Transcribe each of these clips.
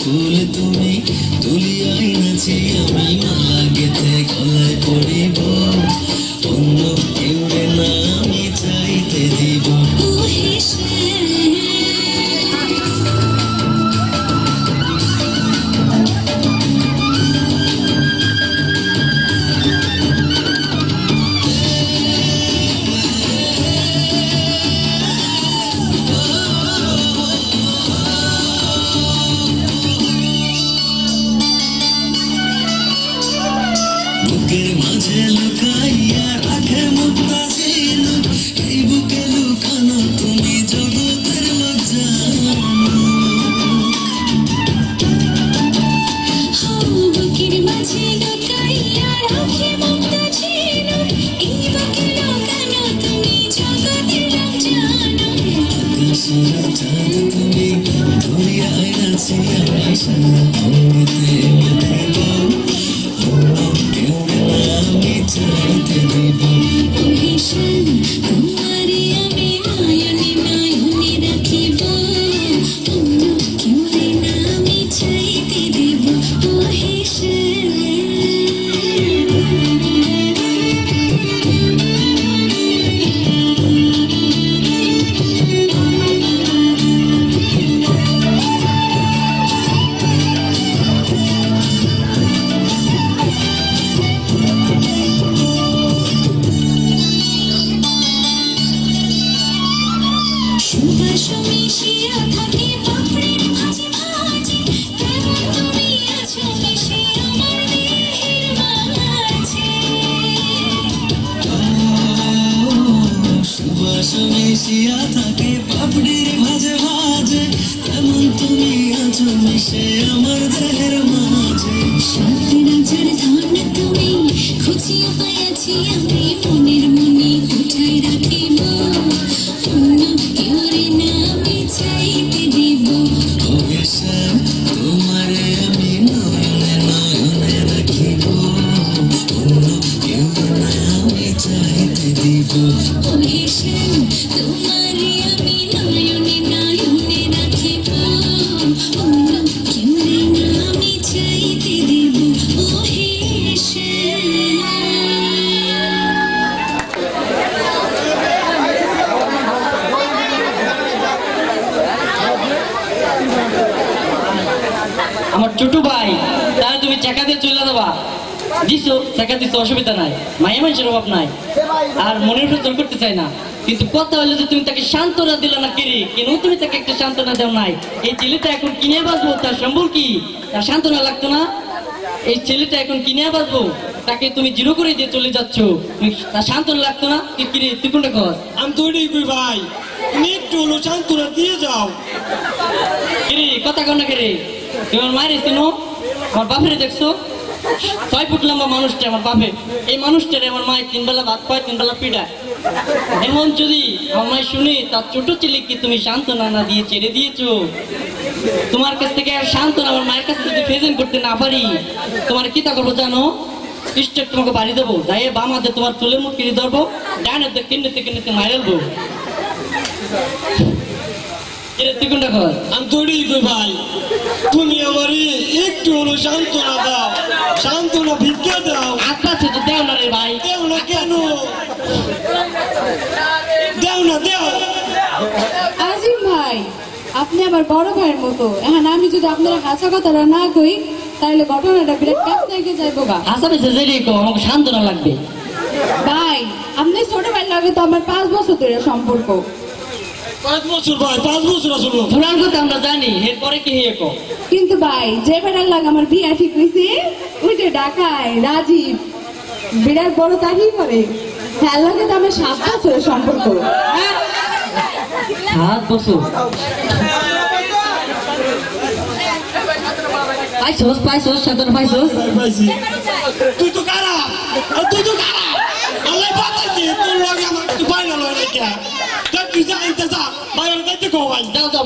ফুল তুমি তুলিয়াই নাচি আমি মালা গেতে গলায় পড়িব অন্য কেউ না আমি চাইতে দিব বুকের মাঝে লুকাইয়া রাখে মুক্তা ঝিনুক এই বুকে লুকানো তুমি জগতের লোক জানো বুকের মাঝে লুকাইয়া রাখে মুক্তা ঝিনুক এই বুকে লুকানো তুমি জগতের লোক জানো আকাশের চাঁদ তুমি ধরিয়াই নাচি আমি সারা অঙ্গতে মাখিব চাইতে দিব ওহেশন তোমারে আমি নয়নে নয়নে রাখিব অন্য কেউ না আমি চাইতে দিব ওহেশন মিশিয়া থাকে পাপড়ির ভাজে ভাজে তেমন তুমি আছো মিশে আমার দেহের মাঝে সাথে রাজার ধন তুমি খুঁজিয়া পাইয়াছি আমি মনের মনে উঠাই রাখিব অন্য কেউ না আমি চাইতে দিব ওহেশন তোমারে আমি নয়নে নয়নে রাখিব অন্য কেউ না আমি চাইতে দিব ওহেশন তোমারে আমি নয়নে নয়নে রাখিব অন্য কেউ না আমি চাইতে দিব ওহেশন আমার ছোট ভাই তাহলে তুমি চাকা দিয়ে চলে দেবা দিছো চাকা দিছো অসুবিধা নাই মায়া মানুষের অভাব নাই আর মনের উপর জোর করতে চাই না কিন্তু কথা হলো যে তুমি তাকে সান্ত্বনা দিলে না কিরে কেন তুমি তাকে একটা সান্ত্বনা দাও নাই এই ছেলেটা এখন কিনে বাঁচবো তার সম্বল কি তার সান্ত্বনা লাগতো না এই ছেলেটা এখন কিনে বাঁচবো তাকে তুমি জিরো করে দিয়ে চলে যাচ্ছ তার সান্ত্বনা লাগতো না কিরে তুই কোনটা কর আমি তো ওইটাই কই ভাই তুমি একটু হলো সান্ত্বনা দিয়ে যাও কিরে কথা কর না কিরে তুমি আমার মায়ের চিনো আমার বাপের দেখছো 6 ফুট লম্বা মানুষটা আমার বাপে এই মানুষটারে আমার মায়ের 3 বেলা ভাত খায় 3 বেলা পিঠায় এমন যদি আমার মায়ের শুনি তার ছোট ছেলেকে তুমি সান্ত্বনা না দিয়ে ছেড়ে দিয়েছো তোমার কাছ থেকে আর সান্ত্বনা আমার মায়ের কাছে যদি প্রেজেন্ট করতে না পারি তোমার কি তা করবো জানো স্টেট তোমাকে বাড়ি দেবো যাই বাম হাতে তোমার চুলের মুখ কিনে ধরবো ডান হাতে কিনতে কিনতে মাইরালবো তুই কোনটা কর আমি তো ওইটাই কই ভাই তুমি আমারে একটু হলো সান্ত্বনা দাও সান্ত্বনা ভিক্ষা দাও আত্মা তো দেও না রে ভাই দেও না কেন দেও না দেও আজিম ভাই আপনি আমার বড় ভাইয়ের মতো এখন আমি যদি আপনার হাসা কথাটা না কই তাহলে ঘটনাটা বিরাট কাছ থেকে যাইবো গা আসামে যে যেরিকো আমাকে সান্ত্বনা লাগবে ভাই আপনি ছোট ভাই লাগে তো আমার 5 বছর ধরে সম্পর্ক 5 বছর ভাই 5 বছর আসলো পুরান কথা আমরা জানি এরপরে কি হয়েকো কিন্তু ভাই যে বেটার লাগে আমার বিয়া ঠিক হইছে ওই যে ঢাকায় রাজীব বিরাট বড় চাকরি করে হ্যাঁ লাগে তো আমার 7 বছরের সম্পর্ক 7 বছর পাইছোস সাধন পাইছোস তুই তো কারা আল্লাহ বাতাইছে তোর লগে আমার একটু ফাইনাল হয় না কে তুই যা আইতে যা বাইরে যাইতে কো ভাই যাও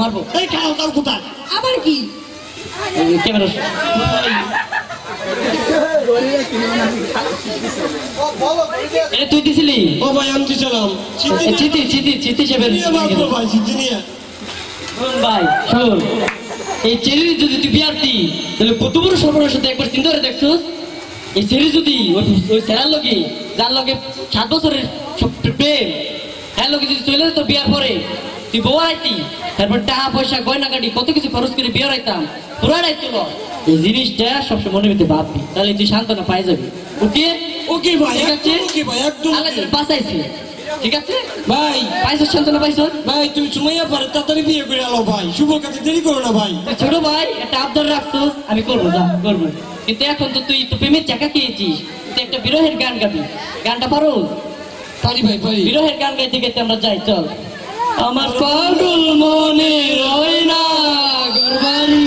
মারবো এই খাও তাও কোথায় আবার কি ক্যামেরা তুই দিছিলি ও ভাই আমি দিছিলাম চিঠি চেপে ভাই চিঠি নিয়ে ভাই শোন এই ছেলে যদি তুই বিয়ার দি তাহলে কত বড় সর্বনার সাথে একবার চিন্তা করে দেখছোস এই ছেলে যদি ওই ছেলের লগে যার লগে 7 বছরের প্রেম হ্যাঁ লগে যদি চলে যেত বিয়ার পরে তুই বউ আইতি তারপর টাকা পয়সা গয়না গাড়ি কত কিছু খরচ করে বিয়ে আইতাম পুরাটাই তুল এই জিনিসটা সবসময় মনের ভিতরে ভাববি তাহলে তুই সান্ত্বনা পাই যাবি ওকে ওকে ভাই ঠিক আছে ওকে ভাই একদম আল্লাহ তোর বাঁচাইছে ঠিক আছে ভাই পাইছো সান্ত্বনা পাইছো ভাই তুমি সুমাইয়া পারে তাড়াতাড়ি বিয়ে করে আলো ভাই শুভর কাছে দেরি করো না ভাই তুই ছোট ভাই একটা আবদার রাখছোস আমি করবো যা করবো কিন্তু এখন তো তুই তো প্রেমের চাকা খেয়েছিস তুই একটা বিরহের গান গাবি গানটা পারো পারি ভাই পারি বিরহের গান গাইতে গাইতে আমরা যাই চল আমার পাগল মনে রয় না গরবারি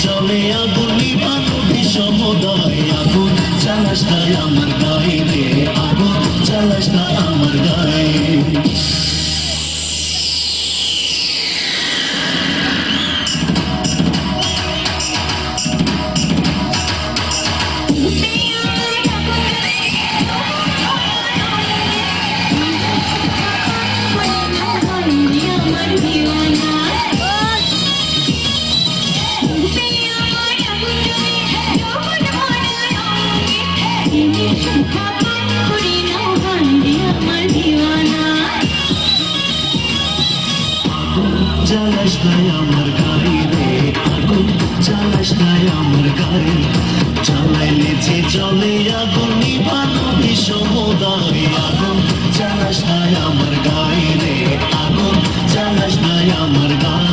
চলে আগুন নিবানো বিষমদায় আগুন চালাস না আমার গায়ে রে আগুন চালাস না আমার গায়ে চালাস নাই আমার গাড়ি রে আগুন চালাস নাই আমার গাড়ি চালাইলে যে চলে আগুন নিবানো বিষমদায় আগুন চালাস নাই আমার গাড়ি রে আগুন চালাস নাই আমার গায়ে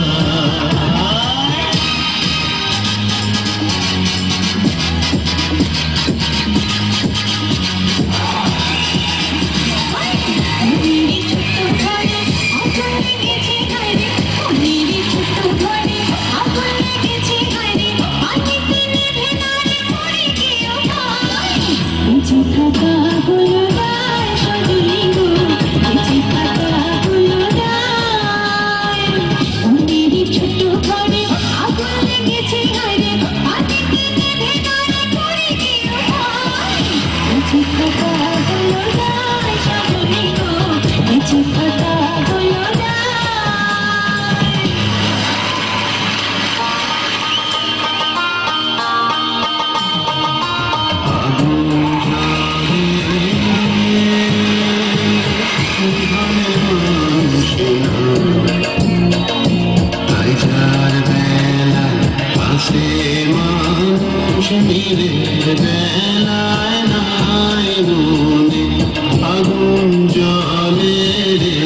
আগুন জলে রে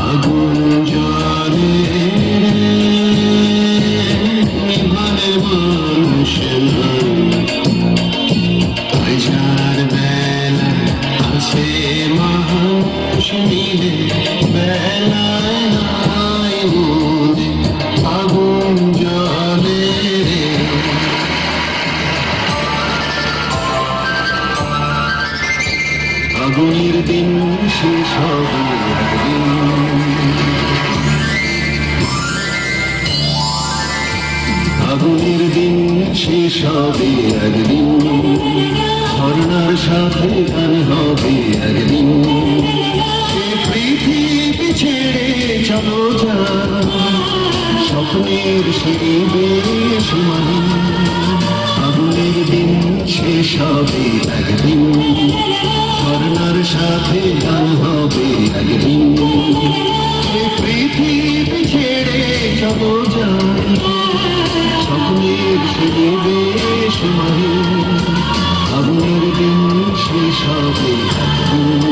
আগুন জলে নিভানের মানুষ আইসার বেলা আসে মানুষ মিলে বেলায় নাই মনে আগুন জলে রে আগুনের দিন শেষ হবে একদিন আগুনের দিন শেষ হবে একদিন ঝর্ণার সাথে গান হবে একদিন পৃথিবী ছেড়ে চলো যা স্বপ্নের সেই বেশ মানে আগুনের দিন শেষ হবে একদিন ঝর্ণার সাথে গান হবে একদিন পৃথিবী ছেড়ে চলো যা স্বপ্নের সেই বেশ মানে আগুনের দিন শেষ হবে একদিন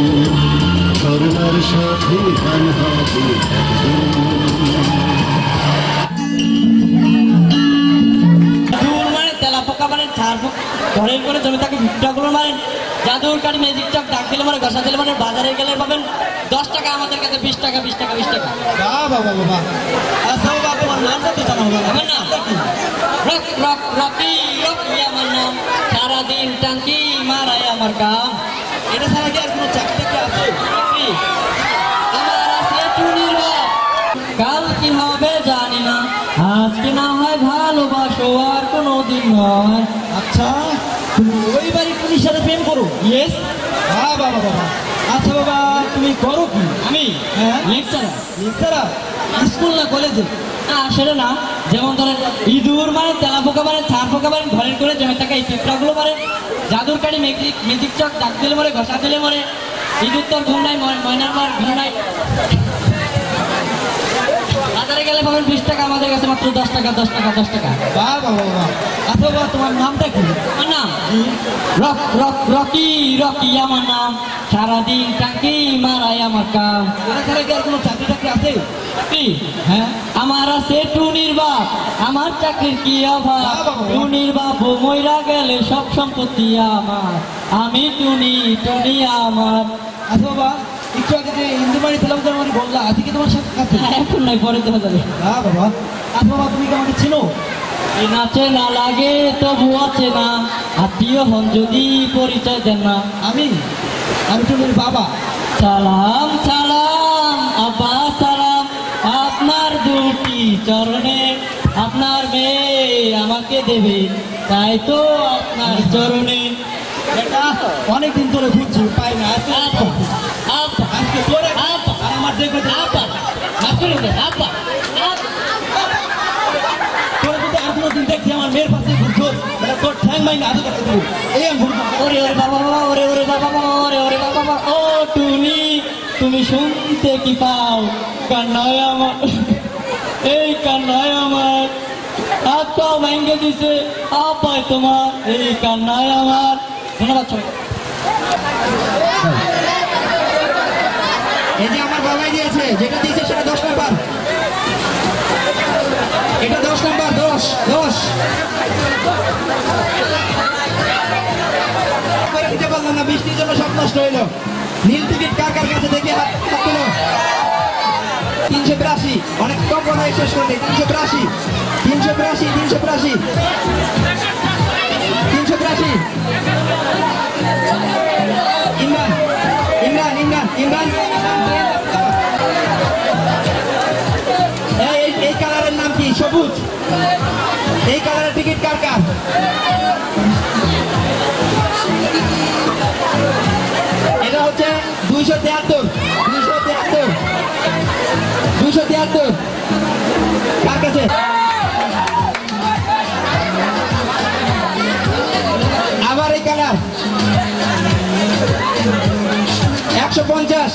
ঝর্ণার সাথে গান হবে ঘরের করে জমি তাকে ভিড়গুলো মারেন জাদুর কাঠি ম্যাজিক চক ডাক দিলে মানে ঘষা দিলে মানে বাজারে গেলে পাবেন 10 টাকা আমাদের কাছে 20 টাকা 20 টাকা 20 টাকা আমার নাম রক রক রকি রকি আমার নাম সারাদিন টাঙ্কি মারাই আমার কাম এটা ছাড়া কি আর কোনো চাকরি আছে আমার আছে টুনির বাপ কাল কি হবে জানি না আজকে না হয় ভালোবাসো আর কোনোদিন নয় আচ্ছা ওই বাড়ি পুলিশ সাথে প্রেম করো? ইয়েস। বাবা বাবা, আচ্ছা বাবা, তুমি করো কি? আমি হ্যাঁ, লেকচারার। লেকচারার? স্কুল না কলেজে? না সেটা না, যেমন ধরেন ইঁদুর মানে, তেলা পোকা মানে, ছাড় পোকা মানে, ঘরের করে জমে থাকা এই পিঁপড়াগুলো মানে, জাদুর কাঠি, ম্যাজিক চক, ডাক দিলে মরে, ঘষা দিলে মরে, ইঁদুর তোর ঘুম নাই, ময়নার মার ঘুম নাই। বাজারে গেলে পাবেন 20 টাকা, আমাদের কাছে মাত্র 10 টাকা, 10 টাকা, 10 টাকা। বাবা বাবা, আচ্ছা বাবা, তোমার নামটা কি? আমার নাম রকি, রকি আমার নাম, সারাদিন টাকি মারাই আমার কাম। এখানে কি আর কোনো চাকরি টাকরি আছে? কি? হ্যাঁ, আমার আছে টুনির বাপ, আমার চাকরির কি অভাব, বাবা। টুনির বাবু মইরা গেলে সব সম্পত্তি আমার, আমি টুনি, টুনি আমার। আচ্ছা বাবা, একটু আগে যে ইন্দুবাড়ি তেলাবাজার মানে বললা, আজকে তোমার সাথে কাছে? এখন নাই, পরে দেখা যাবে। হ্যাঁ বাবা। আচ্ছা বাবা, তুমি কি আমাকে চিনো? এ নাচে না লাগে তবু আছে না, আত্মীয় হন যদি পরিচয় দেন না। আমি টুনির বাবা। সালাম সালাম আব্বা সালাম, আপনার দুটি চরণে, আপনার মেয়ে আমাকে দেবে, তাই তো আপনার চরণে। এটা অনেকদিন ধরে খুঁজছি, পাই না। আজকে আব্বা, আব্বা, আজকে তোরে আব্বা, আর আমার দেখবে আব্বা, মাফ করে দে, আব্বা, আব্বা। তোরে যদি আর কোনো দিন দেখছি আমার মেয়ের পাশে ঘুরছো, তাহলে তোর ঠ্যাং মাইনে আদৌ করতে দেবো। এই আমি বলবো। ওরে ওরে বাবা বাবা, ওরে ওরে বাবা বাবা, ওরে ওরে বাবা বাবা। ও টুনি, তুমি শুনতে কি পাও? কান্নায় আমার, এই কান্নায় আমার হাত পা ভেঙে দিছে, আপায় তোমার এই কান্নায় আমার। ধন্যবাদ সবাই। এই যে আমার বাবাই দিয়েছে, যেটা দিয়েছে সেটা 10 নাম্বার। এটা 10 নাম্বার, 10 10 করে দিতে পারলাম না, বৃষ্টির জন্য সব নষ্ট হইলো। নীল টিকিট কার কার কাছে দেখে হাত তুলো। 382, অনেক কম কথা শেষ করে দিই। 382 382 382 382। ইমরান ইমরান ইমরান ইমরান, এই কালারের নাম কি? সবুজ। এই কালারের টিকিট কার কার? এটা হচ্ছে 273 273 273 কার কাছে? আবার এই কালার 150।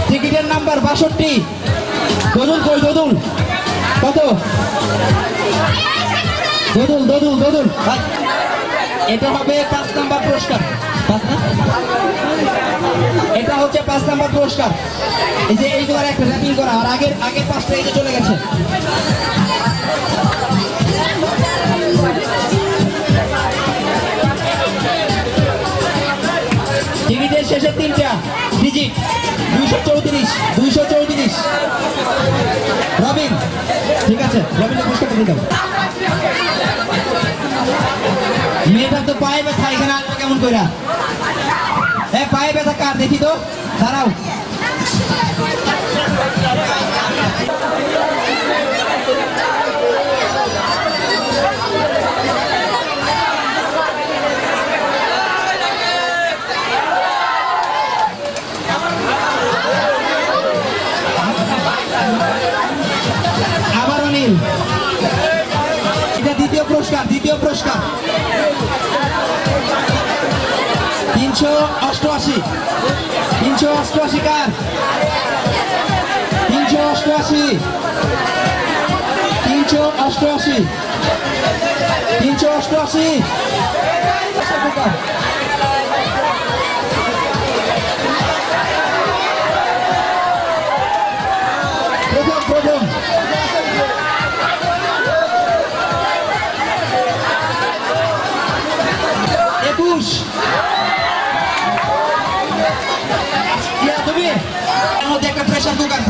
টিকিটের নাম্বার 62। দদুল কই? দদুল কত? দদুল দদুল দদুল। এটা হবে 5 নাম্বার পুরস্কার। 5 না? এটা হচ্ছে 5 নাম্বার পুরস্কার। এই যে এইগুলোর একটা র্যাপিং করা, আর আগের 5টা এই যে চলে গেছে। টিকিটের শেষের 3টা ডিজিট 234 234। রবিন, ঠিক আছে, রবিনের পুরস্কারটা দিয়ে দাও। মেয়েটা তো পায়ে ব্যথা, এখানে আসবে কেমন কইরা? পায়ে ব্যথা কার দেখি তো, দাঁড়াও। আবারও নীল। এটা দ্বিতীয় পুরস্কার, দ্বিতীয় পুরস্কার 388 388 কার? 388 388 388। প্রথম 21। তুমি এর মধ্যে একটা প্রেসার কুকার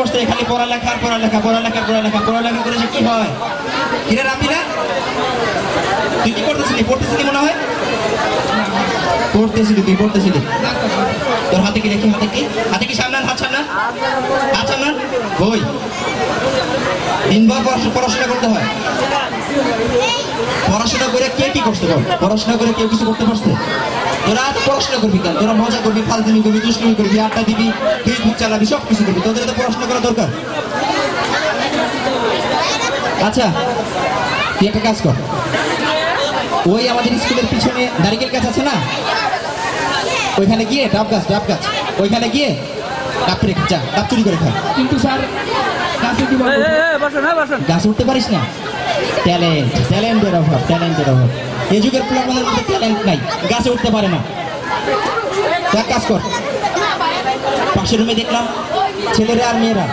বসতে খালি পড়ালেখার পড়ালেখা পড়ালেখার পড়ালেখা পড়ালেখা করে সে কি হয়? কিরে রাপিনা, তুই কি করতেছিলি? পড়তেছিলি মনে হয়, পড়তেছিলি, তুই পড়তেছিলি। তোর হাতে কি দেখি, হাতে কি, হাতে কি সামনে হাত সামনে, হাত সামনে বই। দিনভর পড়াশোনা করতে হয়। পড়াশোনা করে কে কি করতে পারে? পড়াশোনা করে কেউ কিছু করতে পারছে? তোরা তো পড়াশোনা করবি কেন? তোরা মজা করবি, ফালতুমি করবি, দুষ্টামি করবি, আড্ডা দিবি, ফেসবুক চালাবি, সব কিছু করবি। তোদের তো পড়াশোনা করা দরকার। আচ্ছা তুই একটা কাজ কর, ওই আমাদের স্কুলের পিছনে নারিকেল গাছ আছে না, ওইখানে গিয়ে ডাব গাছ ওইখানে গিয়ে ডাব পেরে যা, ডাব চুরি করে খা। কিন্তু স্যার গাছে কি গাছ উঠতে পারিস না? ট্যালেন্টের অভাব। এই যুগের প্লেয়ারদের মধ্যে ট্যালেন্ট নাই, গাছে উঠতে পারে না। এক কাজ কর, পাশের রুমে দেখলাম ছেলেরা আর মেয়েরা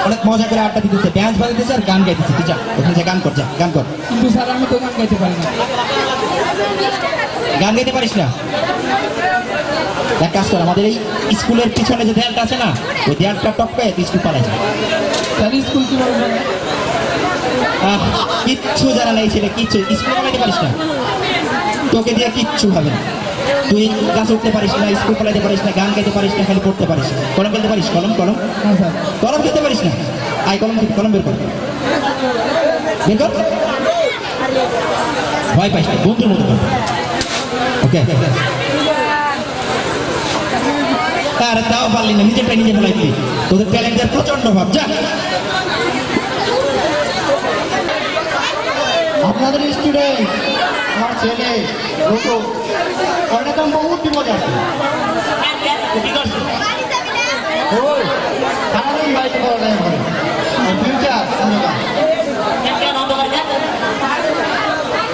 অনেক মজা করে আড্ডা দিতেছে, ড্যান্স বাজাইতেছে আর গান গাইতেছে। তুই যা ওখানে যা গান কর, যা গান কর। কিন্তু স্যার আমি তো গান গাইতে পারি না। গান গাইতে পারিস না? এক কাজ কর, আমাদের এই স্কুলের পিছনে যে দেয়ালটা আছে না, ওই দেয়ালটা টপকায় তুই স্কুল পালাই যা। স্যার স্কুল কি বলবেন? কিচ্ছু জানা নাই ছেলে, কিচ্ছু। স্কুল পালাইতে পারিস না, তোকে দিয়ে কিচ্ছু হবে না। তুই গাছ উঠতে পারিস না, স্কুল পালাইতে পারিস না, গান গাইতে পারিস না, খালি পড়তে পারিস। কলম খেলতে পারিস? কলম হ্যাঁ স্যার। কলম খেলতে পারিস না? আয় কলম বের কর, ভয় পাইস না, বন্ধুর মতো কর। ওকে, আরে তাও পারলি না, নিজেরটা নিজে ফেলাই দিলি। তোদের ট্যালেন্টের প্রচন্ড ভাব। যা আপনাদের স্টুডেন্ট আমার ছেলে রঘু অনেকম বহুত বিপদ আছে। ওই সারাদিন বাড়িতে পড়ালেখা করে, ফিউচার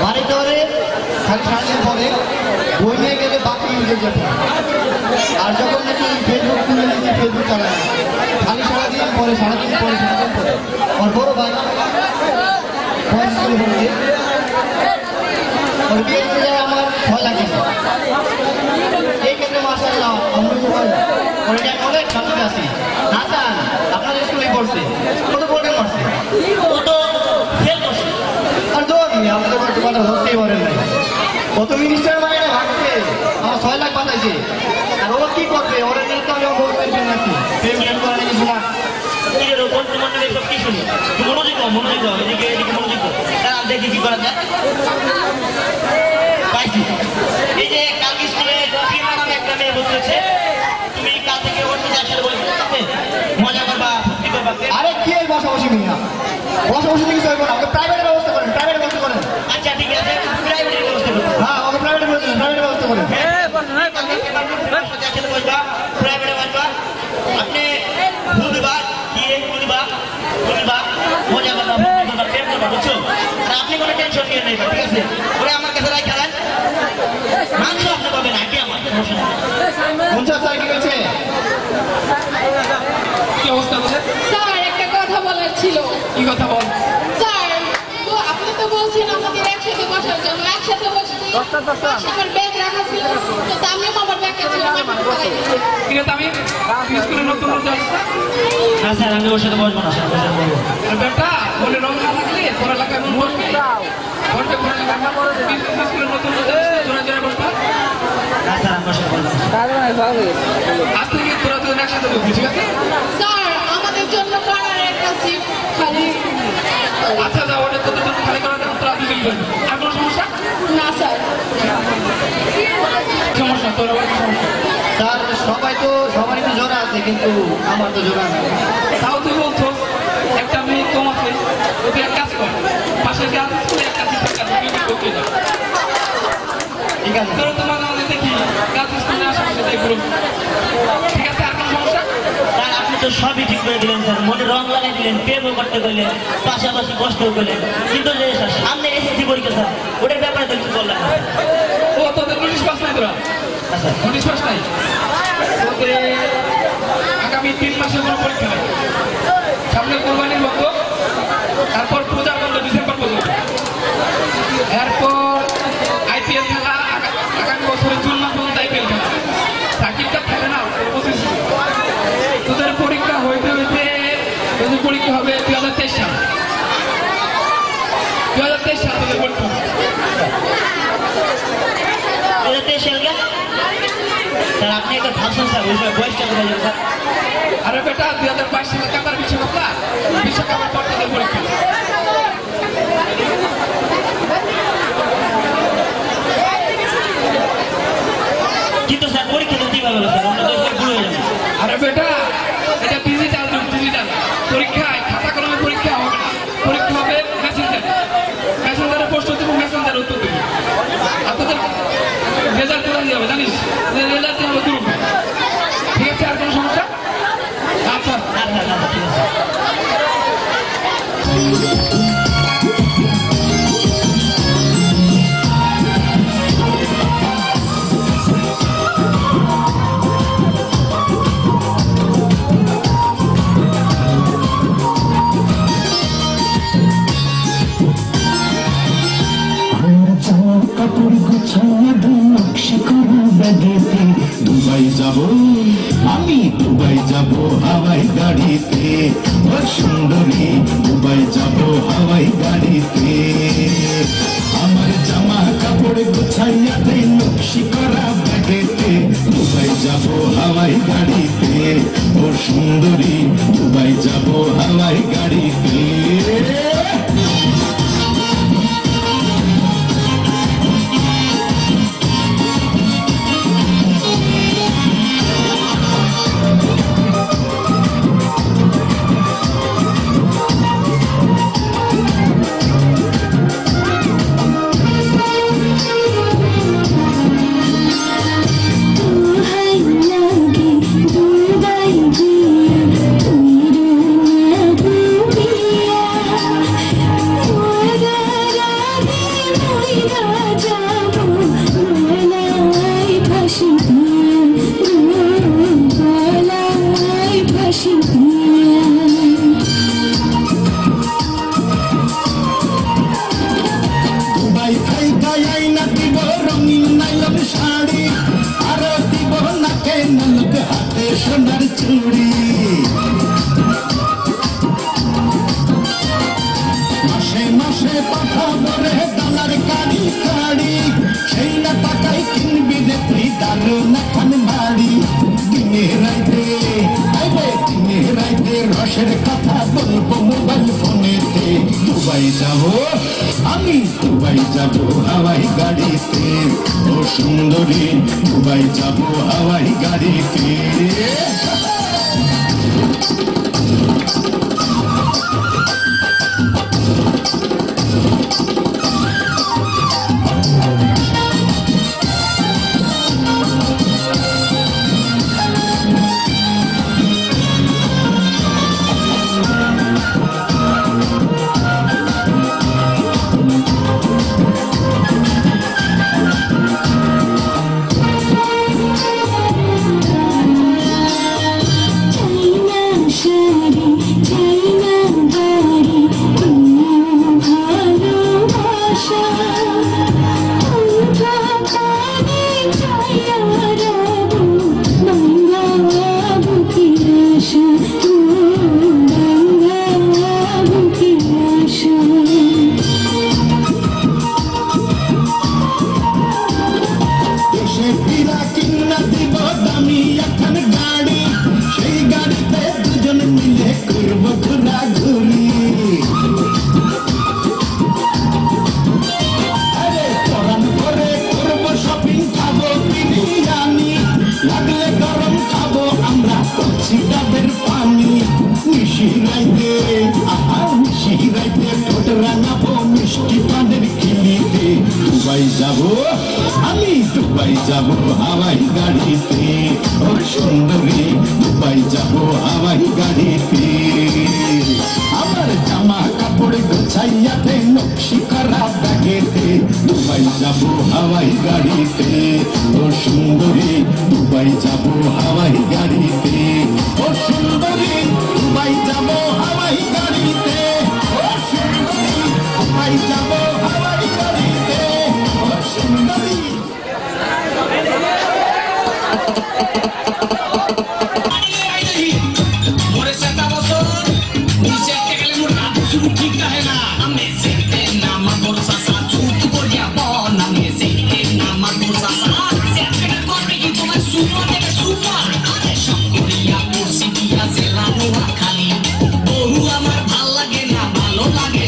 বাড়িতে ওরে খালি সারাদিন পরে বই নিয়ে গেলে বাকি ইউজে যেতে, আর যখন নাকি ফেসবুক খুলে নিচ্ছে ফেসবুক চালায় খালি সারাদিন পরে ওর বড় ভাই বয়স স্কুলে পড়ছে, ওর বিয়ে হয়ে যায় আমার ভয় লাগে। এই ক্ষেত্রে মাশাআল্লাহ আমরা সবাই ওটা অনেক শান্তিতে আছি। হাসান আপনাদের স্কুলে পড়ছে, কত পড়তে পারছে? কত ফেল করছে? আর দৌড় আমাদের কথা ধরতেই পারেন নাই। কত মিনিস্টার মানে ভাবছে আমার 6 লাখ পাঠাইছে, আর ও কি করবে? ওরা নিয়ে তো আমি অবস্থা পেয়েছি নাকি পেমেন্ট করা নাকি শোনা দেখি কি করা যায়। পাইছি এই যে কালকে স্কুলে নামে একটা মেয়ে বলতেছে, তুমি কাল থেকে ওর সাথে একসাথে বলবে মজা করবা, ফুর্তি করবা। আরে কি এই বসাবসি মিয়া, বসাবসি থেকে চলবে না, ওকে প্রাইভেটের ব্যবস্থা করেন, প্রাইভেটের ব্যবস্থা করেন। আচ্ছা ঠিক আছে, প্রাইভেটের ব্যবস্থা করেন। হ্যাঁ ওকে প্রাইভেটের ব্যবস্থা করেন। একসাথে বলবা, প্রাইভেটে বলবা, আপনি বুঝবা কি বুঝবা মজা করবা, ফুর্তি করবা, প্রেম করবা, বুঝছো? আর আপনি কোনো টেনশন নিয়ে নেই, ঠিক আছে? ওরা আমার কাছে রাই খেলেন, মাংস আপনি পাবেন, আগে আমার স্যার কি বলছে? কি অবস্থা বলে? স্যার একটা কথা বলার ছিল। কি কথা বল? স্যার তো আপনি তো বলছেন আমাদের একসাথে বসার জন্য, একসাথে বসছি, আমার ব্যাগ রাখা ছিল, তো তামিম আমার ব্যাগটা ছিল, আমি ফেলাই দিয়েছি। ঠিক আছে, আমি স্কুলে নতুন যাচ্ছি না স্যার, আমি ওর সাথে বসবো না স্যার। বেটা, মনে রং না থাকলে পড়ালেখা এমন বসবি স্কুলে নতুন জোড়া জোড়া বসবা। না স্যার, আমি ওর সাথে বসবো না। আজ থেকে তোরা দুজন একসাথে বসবি, ঠিক আছে? স্যার আমাদের জন্য করার একটা সিট খালি। আচ্ছা যা, ওটা তোদের জন্য খালি করা যাবে, তোরা দুজন করবি। আর কোনো সমস্যা? না স্যার। সমস্যা তোর আবার কি সমস্যা? স্যার সবারই তো জোড়া আছে, কিন্তু আমার তো জোড়া নেই। তাও তুই বলছো একটা মেয়ে কম আছে, তুই এক কাজ কর, পাশের গাছ স্কুলে একটা শিক্ষক আছে, তুই করতে যা। ঠিক আছে তোরা তোমার আমাদের দেখি গাছ স্কুলে আশেপাশে তাই করবো, ঠিক আছে? আর কোনো সমস্যা? স্যার আপনি তো সবই ঠিক করে দিলেন স্যার, মনে রং লাগাই দিলেন, প্রেমও করতে বললেন, পাশাপাশি বসতেও বললেন, কিন্তু যে স্যার সামনে এসএসসি পরীক্ষা স্যার, ওটার ব্যাপারে তো কিছু বললেন না। ও তোদের নোটিশ পাস নাই? তোরা নোটিশ পাস নাই? তোদের আগামী 3 মাসের কোনো পরীক্ষা নাই, সামনে কোরবানির বন্ধ, তারপর পূজার বন্ধ ডিসেম্বর পর্যন্ত, এরপর আইপিএল খেলা আগামী বছরের জুন মাস পর্যন্ত আইপিএল খেলা, সাকিব কাপ খেলে না তোদের পরীক্ষা হইতে হইতে 2023 সাল থেকে পরীক্ষা হবে। 2023 সাল কে স্যার আপনি একটা ভাবছেন স্যার ওই সময় বয়সটা কোথায় যাবে স্যার? আরে বেটা 2022 সালে কাতার বিশ্বকাপ না, বিশ্বকাপের পর তাদের পরীক্ষা। কিন্তু স্যার পরীক্ষা তো কিভাবে হবে স্যার? আমরা তো এসে ভুল হয়ে যাবো। আরে বেটা এটা ডিজিটাল যুগ, ডিজিটাল পরীক্ষায় খাতা কলমে পরীক্ষা হবে না, পরীক্ষা হবে মেসেঞ্জারে প্রশ্ন দেবো, মেসেঞ্জারে উত্তর দেবো। আর তোদের রেজাল্ট কোথায় যাবে জানিস? রেজাল্ট হবে গ্রুপ। ঠিক আছে, আর কোনো সমস্যা? আচ্ছা না না না ঠিক আছে। দুবাই যাব আমি, দুবাই যাব হাওয়াই গাড়িতে, ও সুন্দরী দুবাই যাব হাওয়াই গাড়িতে। আমার জামা কাপড় গুছাইয়া দেই নকশি করা ব্যাগেতে, দুবাই যাব হাওয়াই গাড়িতে, ও সুন্দরী দুবাই যাব হাওয়াই গাড়িতে। দুবাই খাই না দিব রঙিন নাইলন শাড়ি, আর দিব নাকে নলক হাতে সোনার চুড়ি। মাসে মাসে পাঠাবো রে ডলার কাড়ি কাড়ি, সেই না টাকায় কিনবি রে তুই দারুণ এখন বাড়ি। দিনে রাইতে দিনে রাইতে রসের কথা বলবো মোবাইল ফোনেতে। দুবাই যাব আমি, দুবাই যাব হাওয়াই গাড়িতে, ও সুন্দরী দুবাই যাব হাওয়াই গাড়িতে। দুবাই যাব আমি, দুবাই যাব হাওয়াই গাড়িতে, ও সুন্দরী দুবাই যাব হাওয়াই গাড়িতে। আমার জামা কাপড় গোছাইয়াতে নকশি করা ব্যাগেতে, দুবাই যাব হাওয়াই গাড়িতে, ও সুন্দরী দুবাই যাব হাওয়াই গাড়িতে, ও সুন্দরী দুবাই যাব হাওয়াই গাড়িতে, ও সুন্দরী দুবাই যাব হাওয়াই গাড়িতে, ও সুন্দরী। ठीक है ना हमें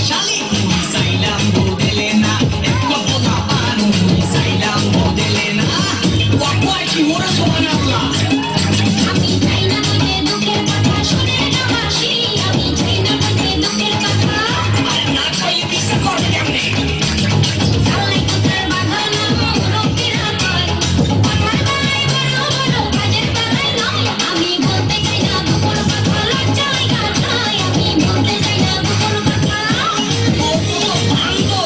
শালি সাইলাম বদলে না কত না পারু সাইলাম বদলে না ওয়াই কি ওরা সুবহানাল্লাহ আমি চাই না বলে দুঃখের কথা শুনে না হাসি আমি চাই না বলে দুঃখের কথা আরে না চাইলে বিশ্বাস করবে কেমনে চালাই কুতার বাধা না রক্তির হাতায় কথার বেলায় বড় বড় কাজের বেলায় নয় আমি বলতে চাই না দুপুর কথা লজ্জা লাগা যায় আমি বলতে চাই না দুপুর কথা ও তো ভালো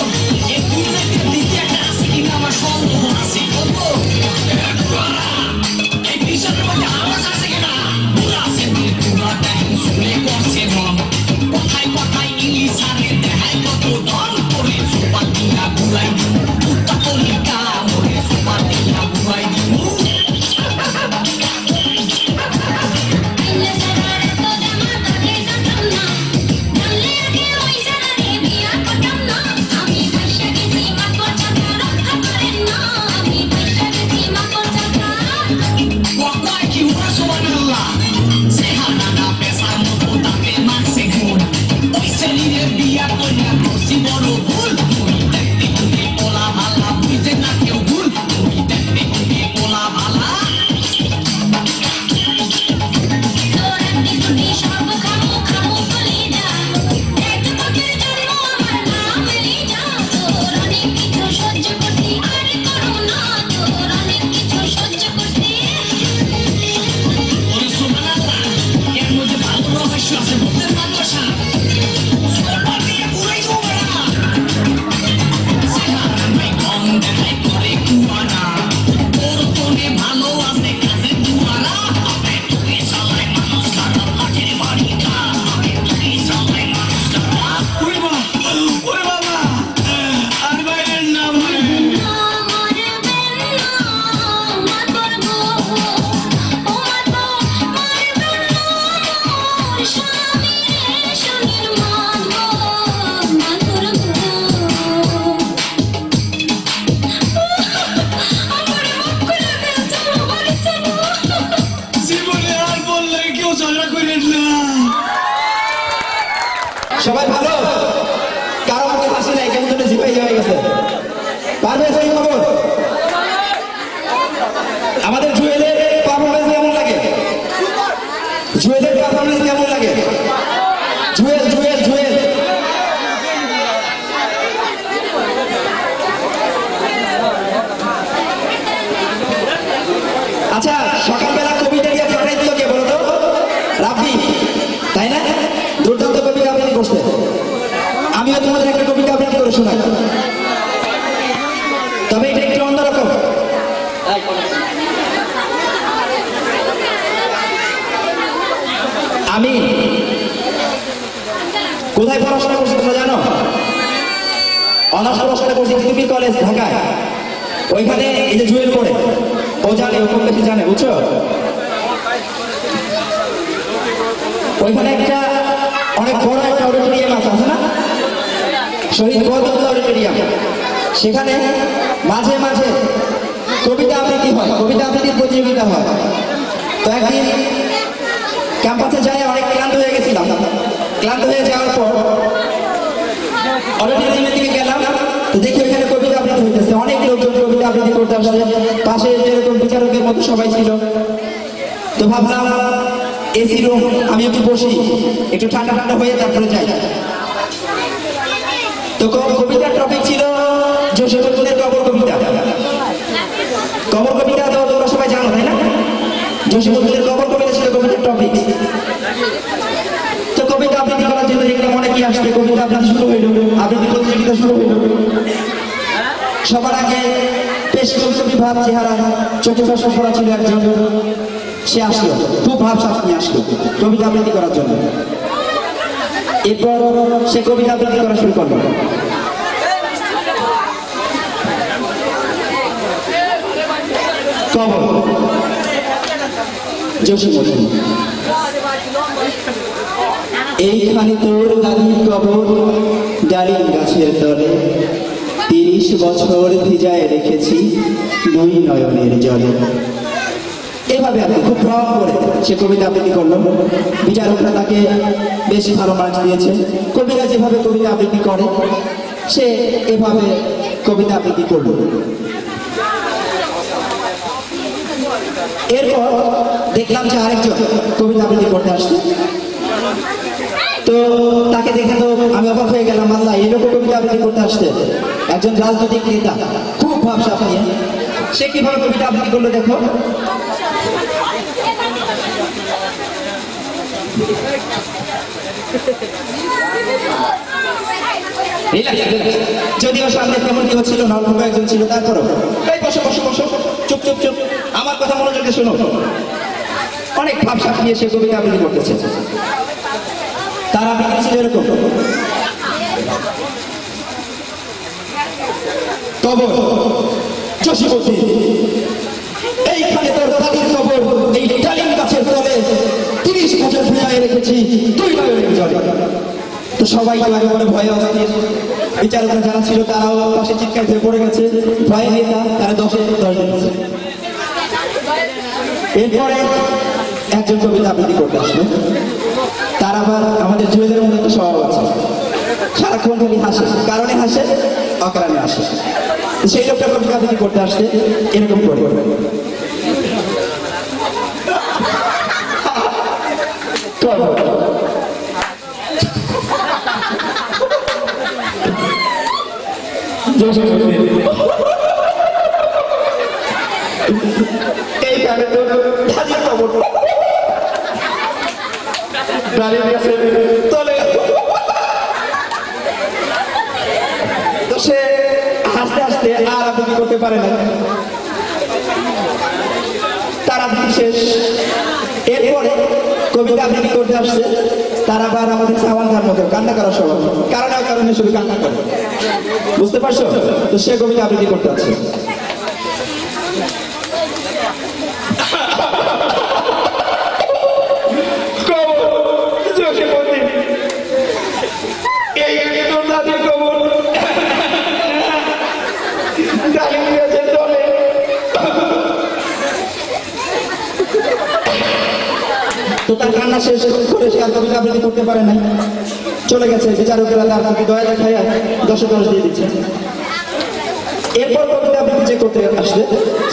এই দুনিয়াতে দ্বিতীয়টা আছে কিনা আমার সন্দেহ আছে বলবো এই পিছনের মধ্যে আওয়াজ আছে কিনা পুরা আছে পুরা টাইম শুনে করছে মন কথায় কথায় ইংলিশ আরে দেখায় কত ডন করে সুপাতিনা ঘুরাই উত্তা কলিকা মরে সুপাতিনা ঘুরাই দিমু আইলে সারার তো জামা তাকে জানতাম না জানলে আগে ওই সারারে বিয়া করতাম না আমি পয়সা গেছি মাকড় চাকা রক্ষা করেন না আমি পয়সা গেছি মাকড় চাকা ওয়াই কি ওরা সুবহানাল্লাহ সেহানা না পেশার মতো তাকে মারছে গুণ ওই ছেলেরে বিয়া কইরা করছি বড় ভুল তুই দেখতে খুঁজে পোলা ভালা বুঝে না কেউ ভুল তুই দেখতে খুঁজে পোলা ভালা তোরাতে তুমি সব খামো খামো বলি যা এক বাপের জন্ম আমার নাম লিজা তোর অনেক কিছু সহ্য করছি আর করো না তোর অনেক কিছু সহ্য করছি ওরে সুবহানাল্লাহ এর মধ্যে ভালো রহস্য আছে বলতে মাদ্রাসা সবার দিয়ে পুরাই গোবরা সেহানা নাই কম দেখাই করে কুয়ানা তোর কোনে ভালো আছে কাজে দুয়ারা আপনি তুই চালাই মানুষ তারা লাঠের বাড়ি না আপনি তুই চালাই মানুষ তারা ওরে বাবা আর বাইরের নাম আমার বেন্না মাতর গো ও মাতো মারবেন না মোর স্বামী রে স্বামীর মান গো মাতর গো আমার মুখ করে ফেলছো বাড়ি চলো জীবনে আর বললে কেউ ঝগড়া করেন না সবাই ভালো কারো মুখে হাসি নাই কেমন জন্য জিপাই হয়ে গেছে পারবে সেই খবর আমাদের জুয়েলের পারফরমেন্স কেমন লাগে জুয়েলের পারফরমেন্স কেমন লাগে জুয়েল জুয়েল জুয়েল আচ্ছা সকালবেলা কবিতা দিয়ে ফাটাই দিল কে বলো তো রাফি তাই না দুর্দান্ত কবিতা আবৃত্তি করছে আমিও তোমাদের একটা কবিতা আবৃত্তি করে শোনাই তবে এটা একটু অন্যরকম আমি কোথায় পড়াশোনা করছি তোমরা জানো অনার্স পড়াশোনা করছি কৃষি কলেজ ঢাকায় ওইখানে এই যে জুয়েল পড়ে ও জানে ও কম বেশি জানে বুঝছো ওইখানে একটা অনেক বড় একটা অডিটোরিয়াম আছে না শহীদ বরকত অডিটোরিয়াম সেখানে মাঝে মাঝে কবিতা আবৃত্তি হয় কবিতা আবৃত্তির প্রতিযোগিতা হয় তো একদিন ক্যাম্পাসে যাই অনেক ক্লান্ত হয়ে গেছিলাম ক্লান্ত হয়ে যাওয়ার পর অডিটোরিয়ামের দিকে গেলাম তো দেখি ওইখানে কবিতা আবৃত্তি হইতেছে অনেক লোকজন কবিতা আবৃত্তি করতে আসছে পাশে যেরকম বিচারকের মতো সবাই ছিল তো ভাবলাম এসি রুম আমি একটু বসি একটু ঠান্ডা ঠান্ডা হয়ে তারপরে যাই তো কবিতার টপিক ছিল জসীমউদ্দিনের কবর কবিতা কবর কবিতা তো তোমরা সবাই জানো তাই না জসীমউদ্দিনের কবর কবিতা ছিল কবিতার টপিক তো কবিতা আবৃত্তি করার জন্য দেখলাম অনেকেই আসছে কবিতা আবৃত্তি শুরু হইল আবৃত্তি প্রতিযোগিতা শুরু হইল সবার আগে বেশ কবি ভাব চেহারা চোখে চশমা পরা ছিল একজন সে আসলো খুব ভাবসাব নিয়ে আসলো কবিতা আবৃত্তি করার জন্য এরপর সে কবিতা আবৃত্তি করা শুরু করলো কবর জসীমউদ্দিন এইখানে তোর দাদির কবর ডালিম গাছের তলে 30 বছর ভিজায় রেখেছি দুই নয়নের জলে এভাবে এইভাবে আর কি খুব ভ্রম করে সে কবিতা আবৃত্তি করলো। বিচারকরা তাকে বেশ ভালো মার্কস দিয়েছে। কবিরা যেভাবে কবিতা আবৃত্তি করে সে এভাবে কবিতা আবৃত্তি করলো। এরপর দেখলাম যে আরেকজন কবিতা আবৃত্তি করতে আসছে। তো তাকে দেখে তো আমি অবাক হয়ে গেলাম, আল্লাহ এই লোক কবিতা আবৃত্তি করতে আসছে, একজন রাজনৈতিক নেতা খুব ভাবসাব নিয়ে। সে কিভাবে কবিতা আবৃত্তি করলো দেখো। যদিও সামনে তেমন কেউ ছিল না, অল্প কয়েকজন ছিল, তারপরও এই বসো বসো বসো, চুপ চুপ চুপ, আমার কথা মনোযোগে শোনো। অনেক ভাবসাব নিয়ে সে কবিতা আবৃত্তি করতেছে। তার আবৃত্তি ছিল এরকম: কবর জসীমতী, এইখানে তোর দাদির কবর, এই ডালিম গাছের তলে 30 বছর ভিড়ায় রেখেছি তুই নয়নের জলে। তো সবাই একেবারে ভয়ে অস্থির। বিচারকরা যারা ছিল তারাও পাশে চিৎকার হয়ে পড়ে গেছে, ভয়ে নেতা তারা 10-এ 10 দিয়েছে। এরপরে একজন কবিতা আবৃত্তি করতে আসলো। তার আবার আমাদের জুয়েলের মধ্যে একটা স্বভাব আছে, সারাক্ষণ খালি হাসে, কারণে হাসে অকারণে হাসে। সেই লোকটা কবিতা আবৃত্তি করতে আসছে এরকম করে: এইখানে তো দাদির কবর, ডালিম গাছের তলে। তো সে হাসতে হাসতে আর আবৃত্তি করতে পারে না, তার আবৃত্তি শেষ। এরপরে কবিতা আবৃত্তি করতে আসছে তার আবার আমাদের সাওয়ান খার মতো কান্না করার স্বভাব, কারণে শুধু কান্না করে, বুঝতে পারছো? তো সে কবিতা আবৃত্তি করতে আসছে: তো তার কান্না শেষ করে সে আর কবিতা আবৃত্তি করতে পারে নাই, চলে গেছে। বিচারকেরা তার প্রতি দয়া দেখাইয়া 10-এ 10 দিয়ে দিচ্ছে। এরপর কবিতা আবৃত্তি যে করতে আসছে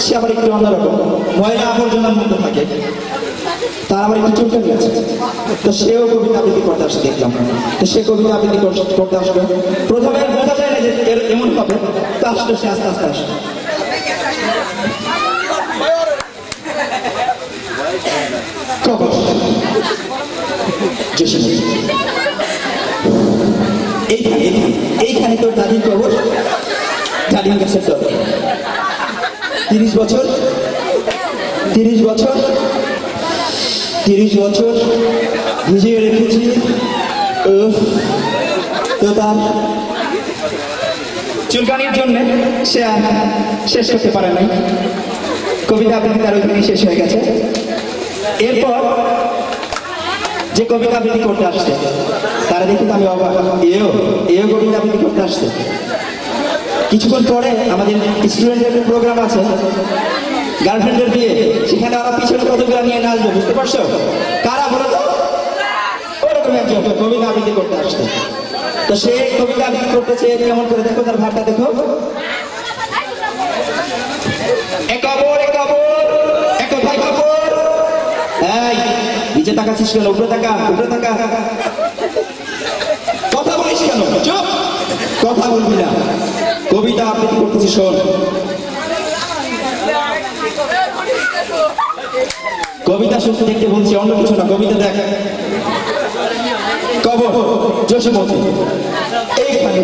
সে আবার একটু অন্যরকম, ময়লা আবর্জনার মধ্যে থাকে, তার আবার একটু চুলকানি আছে। তো সেও কবিতা আবৃত্তি করতে আসছে দেখলাম। তো সে কবিতা আবৃত্তি করতে আসবে, প্রথমে বোঝা যায় না যে এমন হবে, তো আসলে সে আস্তে আস্তে আসবে। এইখানে তোর দাদির কবর, ডালিম গাছের তলে 30 বছর 30 বছর 30 বছর ভিজিয়ে রেখেছি। তো তার চুলকানির জন্য সে আর শেষ করতে পারে নাই, কবিতা আবৃত্তি তার ওইখানে শেষ হয়ে গেছে। এরপর যে কবিতা আবৃত্তি করতে আসছে তারা দেখি আমি অবাক, এও কবিতা আবৃত্তি করতে আসছে। কিছুক্ষণ পরে আমাদের স্টুডেন্টের প্রোগ্রাম আছে, গার্লফ্রেন্ডের বিয়ে, সেখানে ওরা পিছনে কতগুলো নিয়ে নাচবে, বুঝতে পারছো? কারা বলো তো? ওরকম একজন কবিতা আবৃত্তি করতে আসছে। তো সে কবিতা আবৃত্তি করতেছে কেমন করে দেখো, তার ভাবটা দেখো: নিচে তাকাচ্ছিস কেন? উপরে তাকা, উপরে তাকা। কথা বলিস কেন? চুপ, কথা বলবি না, কবিতা আবৃত্তি করতেছি, শোন। কবিতা শুনতে দেখতে বলছি, অন্য কিছু না, কবিতা দেখ। কবর জসীমতী, এইখানে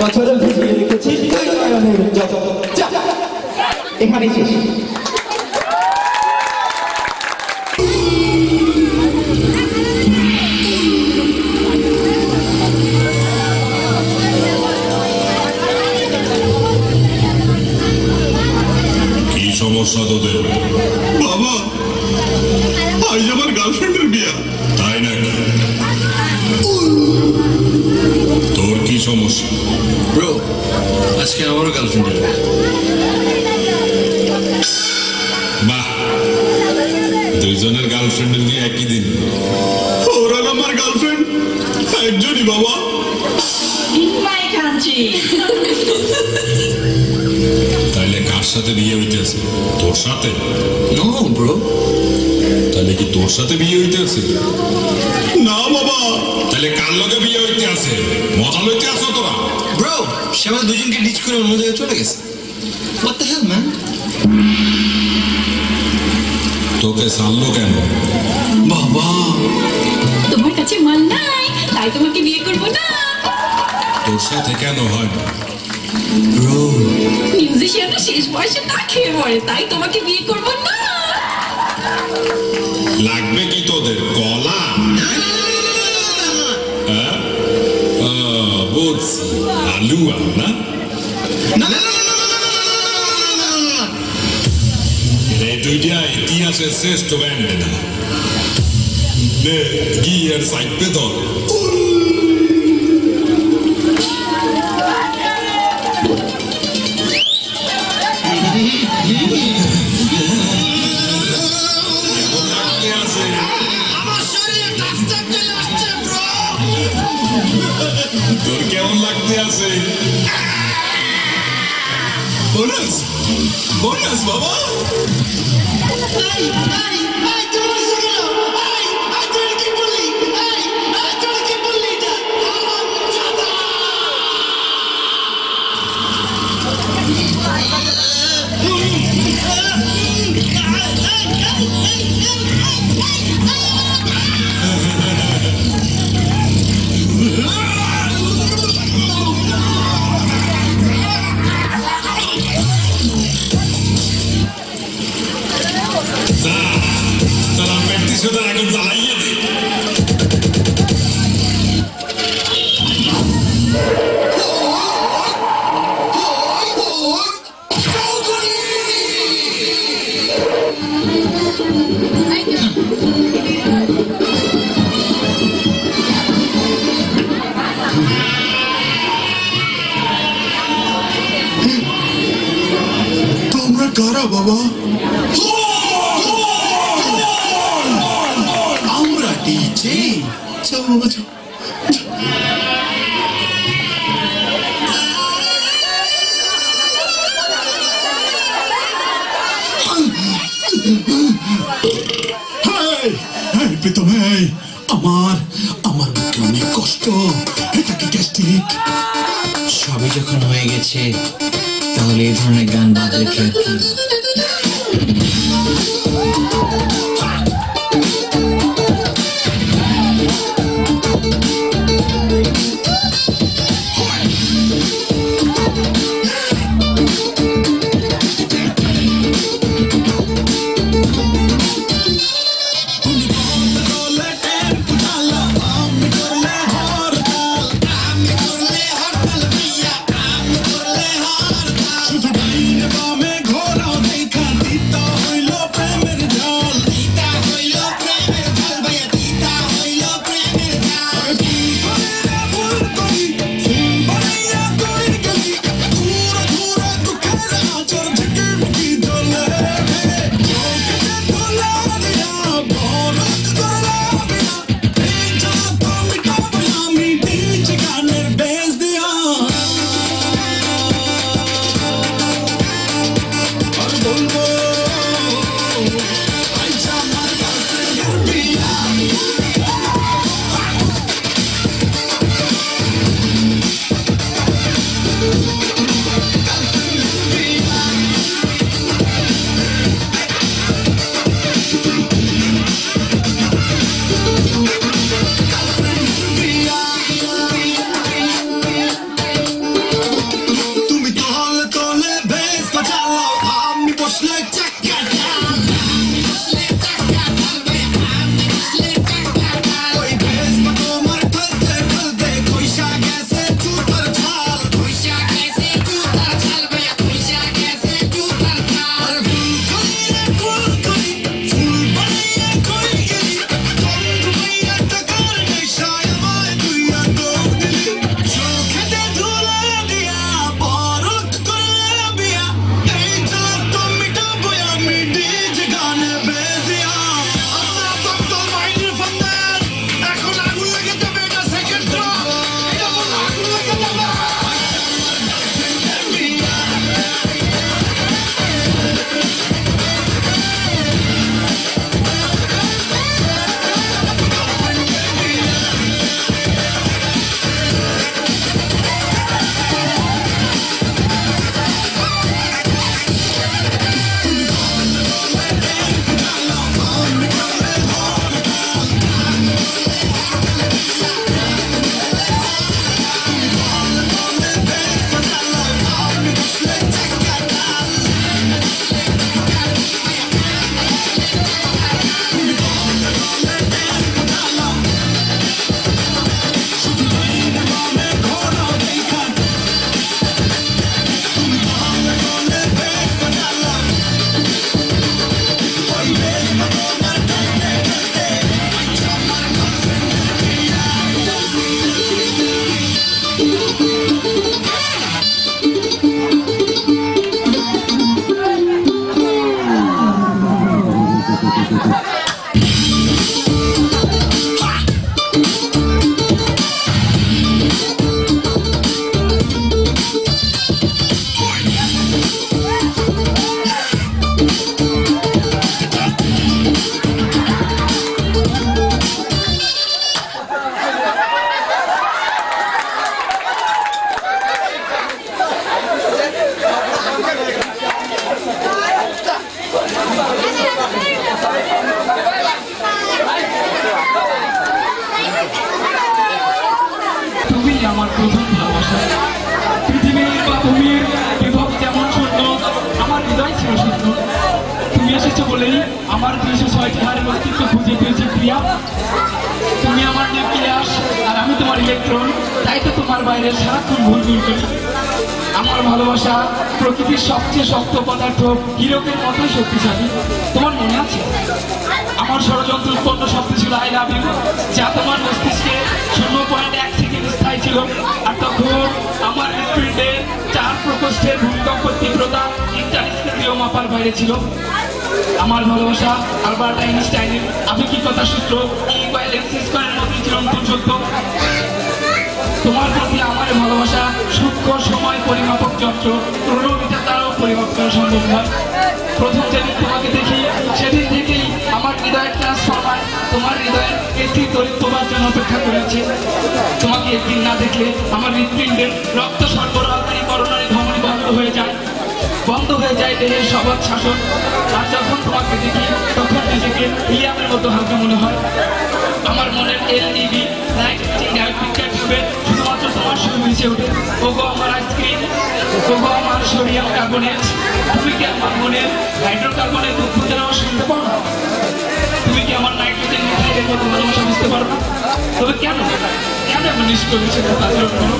বছরে ভিজিয়ে রেখেছি এখানেই শেষ। সমস্যা তোদের? বাবা, আজ আমার গার্লফ্রেন্ডের বিয়া। তাই নাকি? তোর কি সমস্যা? ব্রো, আজকে আমারও গার্লফ্রেন্ডের বিয়া। বাবা? ইনমাই কাঞ্চি তাইলে কার সাথে বিয়ে হইতেছে? তোর সাথে? No bro. তাহলে কি তোর সাথে বিয়ে হইতেছে? না বাবা। তাহলে কার লগে বিয়ে হইতে আছে? মজা লইতে আছো তোরা? ব্রো, সে আমাদের দুজনকে ডিচ করে অন্য জায়গায় চলে গেছে। What the hell man? তোকে ছাড়লো কেন? বাবা, তোমার কাছে মাল নাই তাই তোমাকে বিয়ে করব না। তোর সাথে কেন হয় না? ব্রো, মিউজিশিয়ানরা শেষ বয়সে তা খেয়ে মরে তাই তোমাকে বিয়ে করব না। লাগবে কি তোদের কলা? হ্যাঁ? বুঝছি, আলু আর না? এই দুইটা ইতিহাসের শ্রেষ্ঠ ব্যান্ড না। গিয়ার সাইড পে ধর। তোর কেমন লাগতে আছে? বোনাস বোনাস বাবা। Sarà pettiso della Gonzalaglia. তোমরা কারা বাবা? আমরা ডিজে। প্রীতম, আমার মুখে অনেক কষ্ট। এটা কি গ্যাস্ট্রিক? সবই যখন হয়ে গেছে তাহলে এই ধরনের গান বাদ রেখে আর কি? শুধু ডাইনে বামে ঘোরাও দেখা দিত আমার 206টি হারের অস্তিত্ব খুঁজে পেয়েছি প্রিয়া। তুমি আমার নিউক্লিয়াস আর আমি তোমার ইলেকট্রন, তাই তো তোমার বাইরে সারাক্ষণ ভুল করি। আমার ভালোবাসা প্রকৃতির সবচেয়ে শক্ত পদার্থ হীরকের মতোই শক্তিশালী। তোমার মনে আছে আমার ষড়যন্ত্র উৎপন্ন শব্দ ছিল আই লাভ ইউ, যা তোমার মস্তিষ্কে 0.1 সেকেন্ড স্থায়ী ছিল। আর তখন আমার হৃৎপিণ্ডে 4 প্রকোষ্ঠের ভূমিকম্প তীব্রতা ইন্টারস্কেলীয় মাপার বাইরে ছিল। আমার ভালোবাসা আলবার্ট আইনস্টাইনের আপেক্ষিকতা সূত্র E=mc² মতোই চিরন্তন সত্য। তোমার প্রতি আমার ভালোবাসা সূক্ষ্ম সময় পরিমাপক যন্ত্র ক্রোনোমিটার দ্বারাও পরিমাপ করা সম্ভব নয়। প্রথম যেদিন তোমাকে দেখি সেদিন থেকেই আমার হৃদয়ের ট্রান্সফরমার তোমার হৃদয়ের এসি তড়িৎ তোমার জন্য অপেক্ষা করেছে। তোমাকে একদিন না দেখলে আমার হৃৎপিণ্ডের রক্ত সরবরাহকারী করোনারি ধমনী বন্ধ হয়ে যায় দেহের সবল শাসন। আর যখন তোমাকে দেখি তখন নিজেকে হিলিয়ামের মতো হালকা মনে হয়। আমার মনের LED লাইট পিকচার টিউবে শুধুমাত্র তোমার শুধু মিশে ওঠে। ওগো আমার আইসক্রিম, ওগো আমার সোডিয়াম কার্বনেট, তুমি কি আমার মনের হাইড্রোকার্বনের দুঃখ জানাও শুনতে পারো না? তুমি কি আমার নাইট্রোজেন মিথাইলের মতো ভালোবাসা বুঝতে পারো না? তবে কেন এমন নিষ্ঠুর হিসেবে আচরণ করো?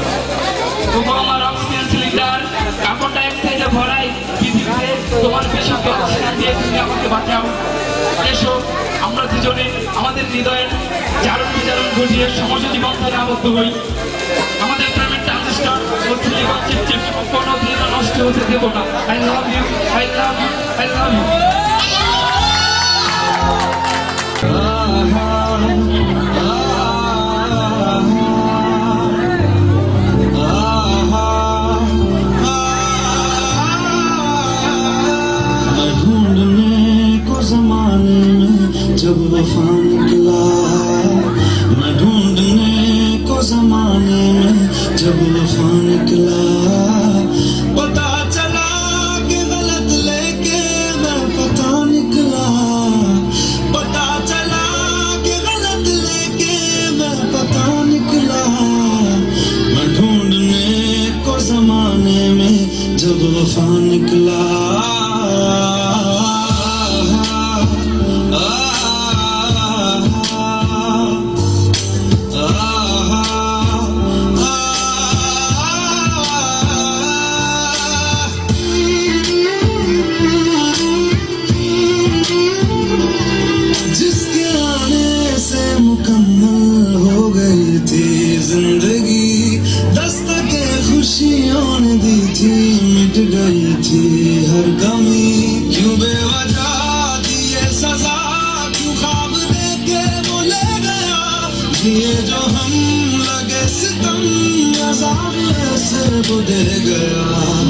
ওগো আমার অক্সিজেন সিলিন্ডার, কার্বন ডাইঅক্সাইডে ভরাই পৃথিবীতে তোমার বিষাক্ত অক্সিজেন দিয়ে তুমি আমাকে বাঁচাও। এসো আমরা দুজনে আমাদের হৃদয়ের জারণ বিজারণ ঘটিয়ে সমযোজী বন্ধনে আবদ্ধ হই। আমাদের প্রেমের ট্রানজিস্টর ও সিলিকন চিপচিপ কোনোদিন নষ্ট হতে দেব না। I love you, I love you, I love you. जब वफा निकला मैं ढूंढने को जमाने में, जब वफा निकला पता चला कि गलत लेके मैं पता निकला, पता चला कि गलत लेके मैं पता निकला। मैं ढूंढने को जमाने में जब वफा निकला।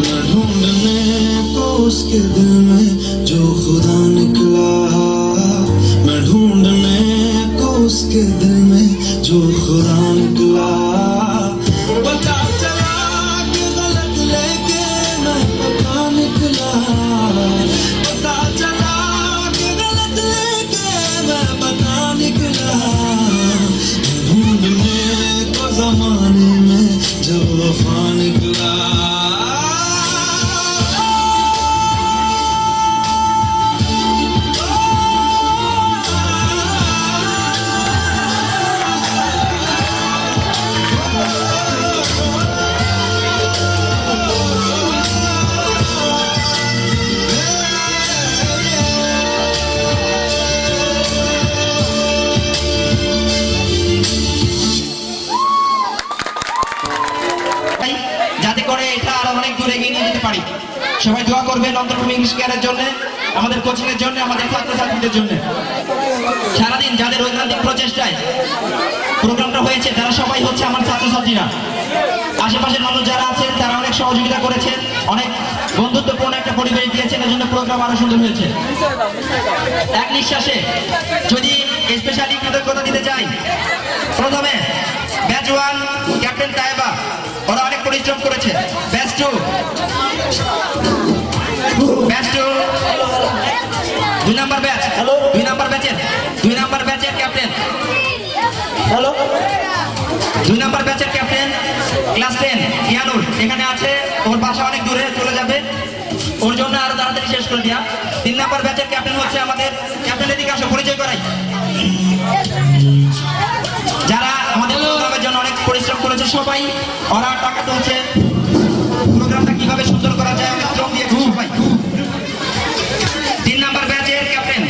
मैं ढूंढने को उसके दिल में जो खुदा निकला, मैं ढूंढने को उसके दिल में जो खुदा निकला। पता चला कि गलत लेके मैं पता निकला, पता चला कि गलत लेके मैं पता निकला। ढूंढने को जमाने में जब वफा निकला। যাতে করে এটা আরো অনেক দূর এগিয়ে নিয়ে যেতে পারি। সবাই দোয়া করবেন অন্তর্ভূমি ইংলিশ কেয়ারের জন্য, আমাদের কোচিং এর জন্য, আমাদের ছাত্রছাত্রীদের জন্য। সারাদিন যাদের ঐকান্তিক প্রচেষ্টায় প্রোগ্রামটা হয়েছে তারা সবাই হচ্ছে আমার ছাত্রছাত্রীরা। আশেপাশের মানুষ যারা আছেন তারা অনেক সহযোগিতা করেছেন, অনেক বন্ধুত্বপূর্ণ একটা পরিবেশ দিয়েছেন, এর জন্য প্রোগ্রাম আরো সুন্দর হয়েছে। এক নিঃশ্বাসে যদি স্পেশালি কৃতজ্ঞতা দিতে চাই, প্রথমে ব্যাচ 1 ক্যাপ্টেন তাইবা, ওরা অনেক পরিশ্রম করেছে। ব্যাচ 2 2 নাম্বার ব্যাচ, 2 নাম্বার ব্যাচের ক্যাপ্টেন, হ্যালো 2 নাম্বার ব্যাচের ক্যাপ্টেন ক্লাস 10 ইয়ানুল এখানে আছে। ওর বাসা অনেক দূরে চলে যাবে, ওর জন্য আরো তাড়াতাড়ি শেষ শেষ করে দিয়া 3 নাম্বার ব্যাচের ক্যাপ্টেন হচ্ছে আমাদের ক্যাপ্টেন এদিকে আসো পরিচয় করাই যারা আমাদের প্রোগ্রামের জন্য অনেক পরিশ্রম করেছে সবাই ওরা টাকা তুলছে প্রোগ্রামটা কিভাবে সুন্দর করা যায় অনেক শ্রম দিয়েছে সবাই 3 নাম্বার ব্যাচের ক্যাপ্টেন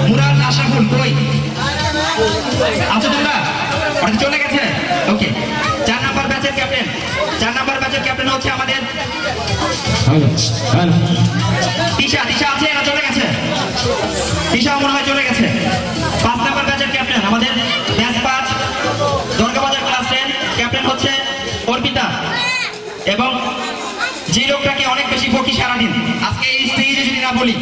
মুরাদ আশরাফুল কই আছো তোমরা ওরা চলে গেছে ওকে 4 নাম্বার ব্যাচের ক্যাপ্টেন হচ্ছে আমাদের তিশা আছে না চলে গেছে তিশা মনে হয় চলে গেছে 5 নাম্বার ব্যাচের ক্যাপ্টেন আমাদের ব্যাচ 5 দরগাবাজার ক্লাস 10 ক্যাপ্টেন হচ্ছে অর্পিতা এবং যে লোকটাকে অনেক বেশি বকি সারাদিন আজকে এই স্টেজে যদি না বলি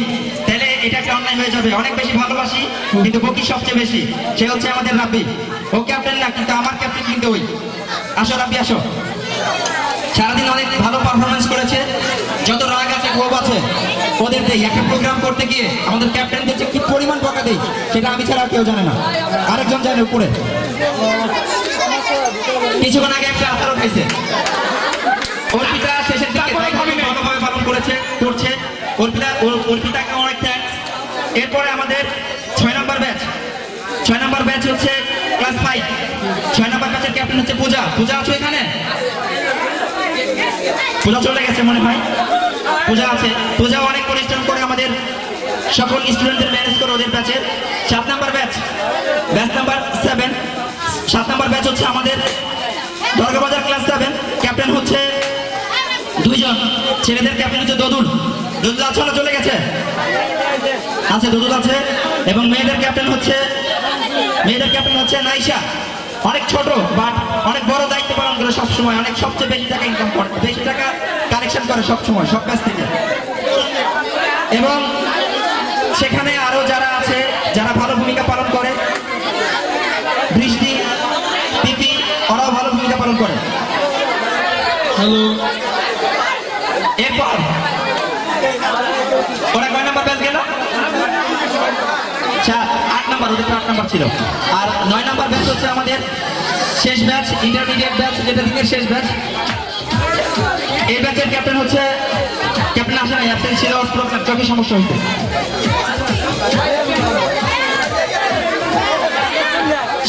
তাহলে এটা একটা অন্যায় হয়ে যাবে অনেক বেশি ভালোবাসি কিন্তু বকি সবচেয়ে বেশি সে হচ্ছে আমাদের রাব্বি ও ক্যাপ্টেন না কিন্তু আমার ক্যাপ্টেন কিন্তু ওই আসো রাব্বি আসো সারাদিন অনেক ভালো পারফরমেন্স করেছে যত রাগ আছে ক্ষোভ আছে ওদের দেই একটা প্রোগ্রাম করতে গিয়ে আমাদের ক্যাপ্টেনদের যে কি পরিমাণ বকা দেই সেটা আমি ছাড়া কেউ জানে না আরেকজন জানে উপরে কিছুক্ষণ আগে একটা আচারও খাইছে অর্পিতা শেষের দিকে ভালোভাবে পালন করছে অর্পিতাকে অনেক থ্যাঙ্কস এরপরে আমাদের 6 নাম্বার ব্যাচ হচ্ছে ক্লাস 5 6 নাম্বার ব্যাচের ক্যাপ্টেন হচ্ছে পূজা আছো এখানে পূজা চলে গেছে মনে হয় পূজা অনেক পরিশ্রম করে আমাদের সকল স্টুডেন্টদের ম্যানেজ করে ওদের ব্যাচের 7 number batch number 7 7 number batch হচ্ছে আমাদের দরগাবাজার ক্লাস 7 ক্যাপ্টেন হচ্ছে দুইজন ছেলেদের ক্যাপ্টেন হচ্ছে দদুল আছে না চলে গেছে আছে দদুল আছে এবং মেয়েদের ক্যাপ্টেন হচ্ছে নাইশা অনেক ছোট বাট অনেক বড় দায়িত্ব পালন করে সবসময় অনেক সবচেয়ে বেশি টাকা ইনকাম করে বেশি টাকা কালেকশন করে সবসময় সব কাছ থেকে এবং সেখানে আরো যারা আছে যারা ভালো ভূমিকা পালন করে বৃষ্টি পিপি ওরাও ভালো ভূমিকা পালন করে হ্যালো এরপর ওরা কয় নাম্বার ব্যাচ গেল 8 নাম্বার ওদের 8 নাম্বার ছিল আর 9 নাম্বার ব্যাচ হচ্ছে আমাদের শেষ ব্যাচ ইন্টারমিডিয়েট ব্যাচ যেটা দিনের শেষ ব্যাচ এই ব্যাচের ক্যাপ্টেন হচ্ছে ক্যাপ্টেন আসে না অ্যাবসেন্ট ছিল প্রবলেম চোখে সমস্যা হয়েছে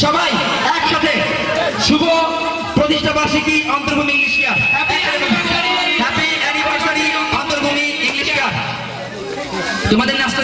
সবাই একসাথে শুভ প্রতিষ্ঠা বার্ষিকী Antarbhumi English care happy anniversary Antarbhumi English care তোমাদের নাস্তা